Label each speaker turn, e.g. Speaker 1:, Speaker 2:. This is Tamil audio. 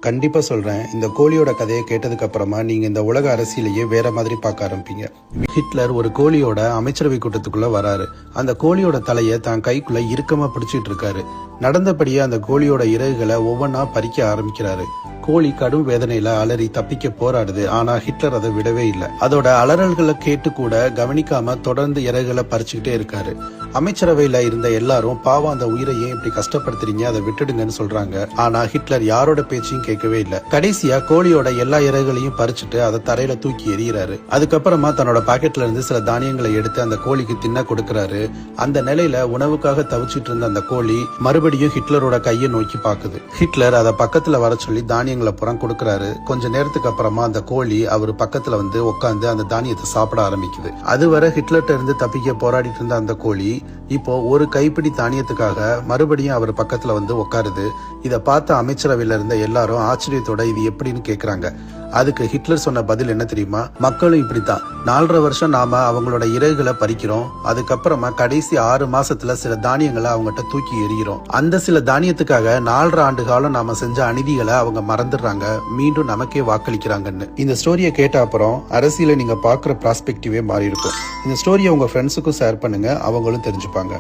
Speaker 1: கண்டிப்பா சொல்றேன். இந்த கோழியோட கதையை கேட்டதுக்கு அப்புறமா நீங்க இந்த உலக அரசியலையே வேற மாதிரி பார்க்க ஆரம்பிப்பீங்க. ஹிட்லர் ஒரு கோழியோட அமைச்சரவை கூட்டத்துக்குள்ள வராரு. அந்த கோழியோட தலையை தான் கைக்குள்ள இறுக்கமா பிடிச்சிட்டு இருக்காரு. நடந்தபடியே அந்த கோழியோட இறகுகளை ஒவ்வொன்னா பறிக்க ஆரம்பிக்கிறாரு. கோழி கடும் வேதனையில அலறி தப்பிக்க போராடுது. ஆனா ஹிட்லர் அதை விடவே இல்லை. அதோட அலறல்களை கேட்டு கூட கவனிக்காம தொடர்ந்து இறகுகளை பறிச்சுக்கிட்டே இருக்காரு. அமைச்சரவையில இருந்த எல்லாரும் பாவம் அந்த உயிரை ஏன் இப்படி கஷ்டப்படுத்துறீங்க, அதை விட்டுடுங்கன்னு சொல்றாங்க. ஆனா ஹிட்லர் யாரோட பேச்சையும் கேட்கவே இல்லை. கடைசியா கோழியோட எல்லா இறகுகளையும் பறிச்சுட்டு அதை தரையில தூக்கி எறிகிறாரு. அதுக்கப்புறமா தன்னோட பாக்கெட்ல இருந்து சில தானியங்களை எடுத்து அந்த கோழிக்கு தின்ன கொடுக்கறாரு. அந்த நிலையில உணவுக்காக தவிச்சிட்டு இருந்த அந்த கோழி மறுபடியும் ஹிட்லரோட கையை நோக்கி பாக்குது. ஹிட்லர் அதை பக்கத்துல வர சொல்லி தானியங்களை புறம் கொடுக்கறாரு. கொஞ்ச நேரத்துக்கு அப்புறமா அந்த கோழி அவர் பக்கத்துல வந்து உட்காந்து அந்த தானியத்தை சாப்பிட ஆரம்பிக்குது. அதுவரை ஹிட்லர்ட்ட இருந்து தப்பிக்க போராடிட்டு இருந்த அந்த கோழி இப்போ ஒரு கைப்பிடி தானியத்துக்காக மறுபடியும் அவர் பக்கத்துல வந்து உட்காருது. இதை பார்த்த அமைச்சரவையில இருந்த எல்லாரும் ஆச்சரியத்தோட இது எப்படின்னு கேக்குறாங்க. அதுக்கு ஹிட்லர் சொன்ன பதில் என்ன தெரியுமா? மக்களும் இப்படித்தான். 4.5 வருஷம் நாம அவங்களோட இறகுகளை பறிக்கிறோம். அதுக்கப்புறமா கடைசி 6 மாசத்துல சில தானியங்களை அவங்ககிட்ட தூக்கி எறிகிறோம். அந்த சில தானியத்துக்காக 4.5 ஆண்டு காலம் நாம செஞ்ச அநீதிகளை அவங்க மறந்துடுறாங்க. மீண்டும் நமக்கே வாக்களிக்கிறாங்கன்னு. இந்த ஸ்டோரியை கேட்ட அப்புறம் அரசியல நீங்க பாக்குற பெர்ஸ்பெக்டிவே மாறி இருக்கும். இந்த ஸ்டோரியை உங்க ஃப்ரெண்ட்ஸுக்கும் ஷேர் பண்ணுங்க, அவங்களும் தெரிஞ்சுப்பாங்க.